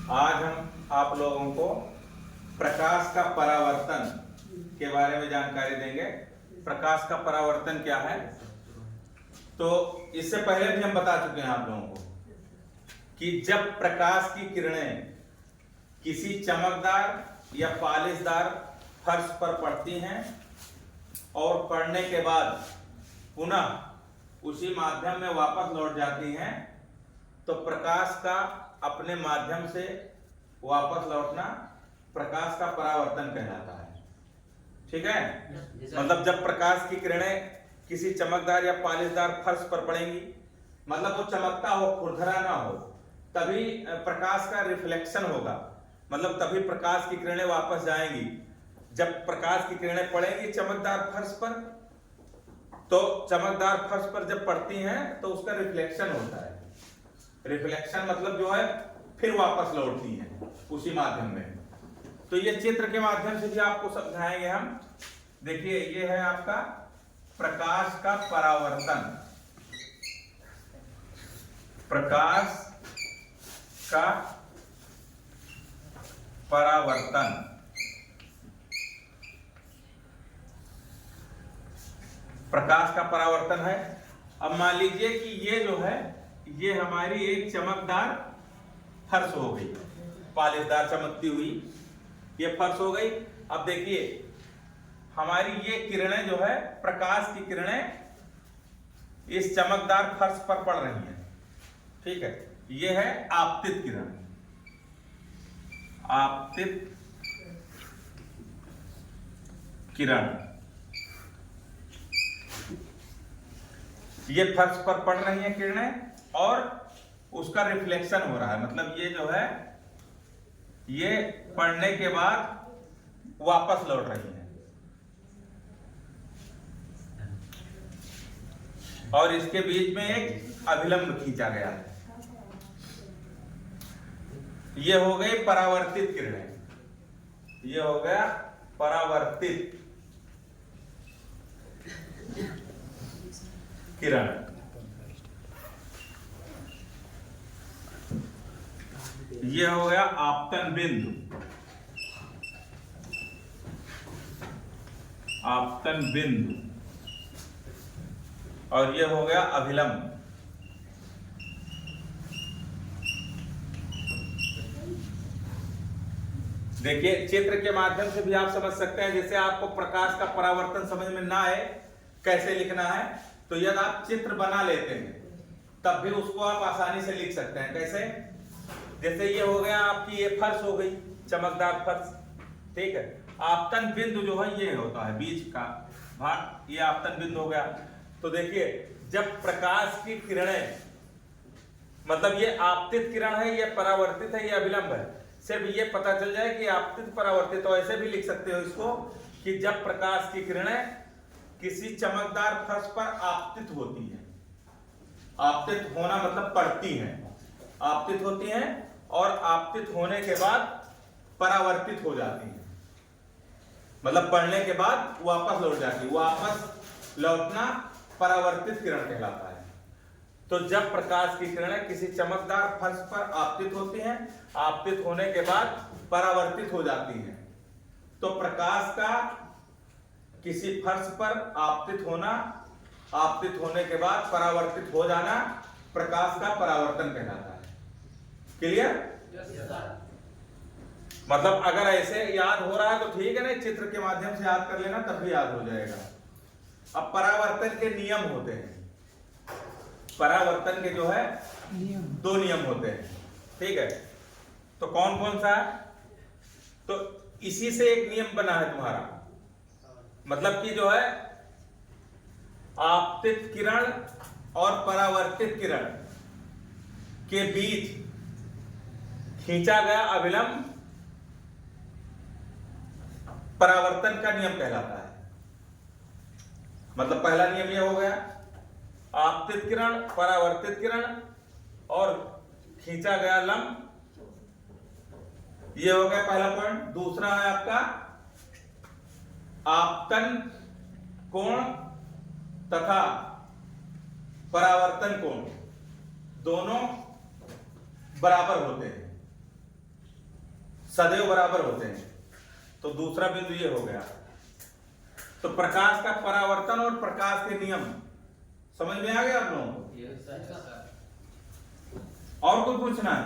आज हम आप लोगों को प्रकाश का परावर्तन के बारे में जानकारी देंगे। प्रकाश का परावर्तन क्या है? तो इससे पहले भी हम बता चुके हैं आप लोगों को कि जब प्रकाश की किरणें किसी चमकदार या पॉलिशदार फर्श पर पड़ती हैं और पड़ने के बाद पुनः उसी माध्यम में वापस लौट जाती हैं, तो प्रकाश का अपने माध्यम से वापस लौटना प्रकाश का परावर्तन कहलाता है। ठीक है? मतलब जब प्रकाश की किरणें किसी चमकदार या पॉलिशदार फर्श पर पड़ेंगी, मतलब वो चमकता हो, खुरदरा ना हो, तभी प्रकाश का रिफ्लेक्शन होगा, मतलब तभी प्रकाश की किरणें वापस जाएंगी। जब प्रकाश की किरणें पड़ेंगी चमकदार फर्श पर, तो चमकदार फर्श पर जब पड़ती हैं तो उसका रिफ्लेक्शन होता है। रिफ्लेक्शन मतलब जो है फिर वापस लौटती हैं उसी माध्यम में। तो ये चित्र के माध्यम से भी आपको समझाएंगे हम। देखिए, ये है आपका प्रकाश का परावर्तन। प्रकाश का परावर्तन, प्रकाश का परावर्तन है। अब मान लीजिए कि ये जो है ये हमारी एक चमकदार फर्श हो गई, पॉलिशदार चमकती हुई ये फर्श हो गई। अब देखिए हमारी ये किरणें जो है, प्रकाश की किरणें इस चमकदार फर्श पर पड़ रही हैं। ठीक है? ये है आपतित किरण। आपतित किरण ये फर्श पर पड़ रही हैं किरणें और उसका रिफ्लेक्शन हो रहा है, मतलब ये जो है ये पड़ने के बाद वापस लौट रही है। और इसके बीच में एक अभिलंब खींचा गया है। ये हो गई परावर्तित किरणें। ये हो गया परावर्तित किरण। ये हो गया आपतन बिंदु। आपतन बिंदु। और ये हो गया अभिलंब। देखिए, चित्र के माध्यम से भी आप समझ सकते हैं। जैसे आपको प्रकाश का परावर्तन समझ में ना आए कैसे लिखना है, तो यदि आप चित्र बना लेते हैं तब भी उसको आप आसानी से लिख सकते हैं। कैसे? जैसे ये हो गया आपकी, ये फर्श हो गई, चमकदार फर्श। ठीक है? आपतन बिंदु जो है ये होता है बीच का भाग, ये आपतन बिंदु हो गया। तो देखिए, जब प्रकाश की किरणें, मतलब ये आपतित किरण है, ये परावर्तित है, ये अभिलंब है। सिर्फ ये पता चल जाए कि आपतित परावर्तित, तो ऐसे भी लिख सकते हो इसको कि जब प्रकाश की किरणें किसी चमकदार फर्श पर आपतित होती है। आपतित होना मतलब पड़ती हैं, आपतित होती हैं और आपतित होने के बाद परावर्तित हो जाती हैं, मतलब पढ़ने के बाद वापस लौट जाती है। वापस लौटना परावर्तित किरण कहलाता है। तो जब प्रकाश की किरणें किसी चमकदार फर्श पर आपतित होती हैं, आपतित होने के बाद परावर्तित हो जाती हैं, तो प्रकाश का किसी फर्श पर आपतित होना, आपतित होने के बाद परावर्तित हो जाना प्रकाश का परावर्तन कहलाता है। क्लियर? मतलब अगर ऐसे याद हो रहा है तो ठीक है ना, चित्र के माध्यम से याद कर लेना तब भी याद हो जाएगा। अब परावर्तन के नियम होते हैं। परावर्तन के जो है दो नियम होते हैं। ठीक है? तो कौन कौन सा है? तो इसी से एक नियम बना है तुम्हारा, मतलब कि जो है आपतित किरण और परावर्तित किरण के बीच खींचा गया अभिलंब परावर्तन का नियम कहलाता है। मतलब पहला नियम यह हो गया, आपतित किरण, परावर्तित किरण और खींचा गया लंब, ये हो गया पहला पॉइंट। दूसरा है आपका आपतन कोण तथा परावर्तन कोण दोनों बराबर होते हैं। सदैव बराबर होते हैं। तो दूसरा बिंदु ये हो गया। तो प्रकाश का परावर्तन और प्रकाश के नियम समझ में आ गया आप लोगों को? और कुछ पूछना है?